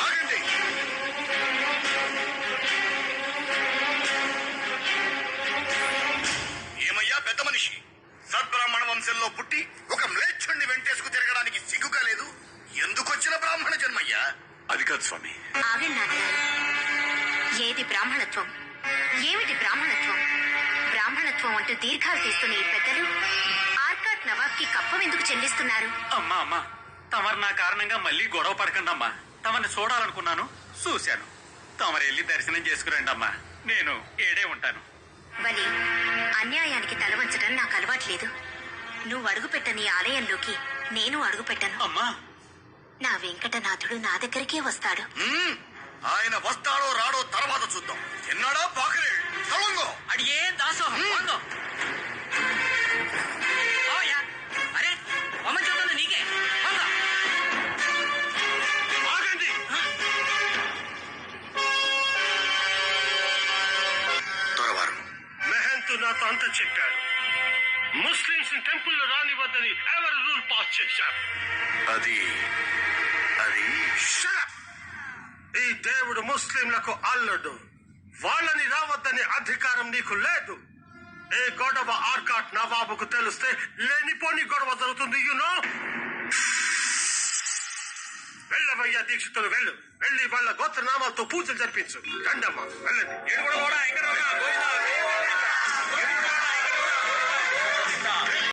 ఆగండి. ఏమయ్యా పెద్ద మనిషి, సద్బ్రాహ్మణ వంశంలో పుట్టి ఒక మ్లేచ్ఛుణ్ణి వెంటేసుకు తిరగడానికి సిగ్గుగా లేదు? ఎందుకొచ్చిన బ్రాహ్మణ జన్మయ్యా? అది కాదు స్వామి. ఆగండి నాన్నగారు. ఏది బ్రాహ్మణత్వం, ఏమిటి బ్రాహ్మణత్వం? బ్రాహ్మణత్వం అంటూ దీర్ఘాలు తీస్తున్న ఈ పెద్దలు ఆర్కాట్ నవాబ్ కి కప్పం ఎందుకు చెల్లిస్తున్నారు? అమ్మా అమ్మా, తమరు నా కారణంగా మళ్ళీ గొడవ పడకండి అమ్మా. తమని చూడాలనుకున్నాను, చూశాను. తమరు వెళ్ళి దర్శనం చేసుకురండి అమ్మా. నేను ఏడే ఉంటాను. బలి, అన్యాయానికి తలవంచడం నాకు అలవాట్లేదు. నువ్వు అడుగుపెట్టని ఆలయంలోకి నేను అడుగుపెట్టను. అమ్మా, నా వెంకటనాథుడు నా దగ్గరికే వస్తాడు. ఆయన వస్తాడో రాడో తర్వాత చూద్దాం. ఎన్నాడా పాకలే తలంగో అడిగే దాసోహం. అరే అమ్మ చూడండి, నీకే ఆగండి. త్వరవారు మెహంతు నాతో అంత చెప్పాడు. ముస్లింస్ టెంపుల్ రానివద్దని ఎవరు రూల్ పాస్ చేశారు? అది ఈ దేవుడు ముస్లింలకు అల్లుడు. వాళ్ళని రావద్దని అధికారం నీకు లేదు. ఏ గొడవ ఆర్కాట్ నవాబుకు తెలిస్తే లేనిపోని గొడవ జరుగుతుంది. యునో, వెళ్ళవయ్యా దీక్షితులు, వెళ్ళి వాళ్ళ గోత్రనామాలతో పూజలు జరిపించు. రండమ్మా, వెళ్ళండి.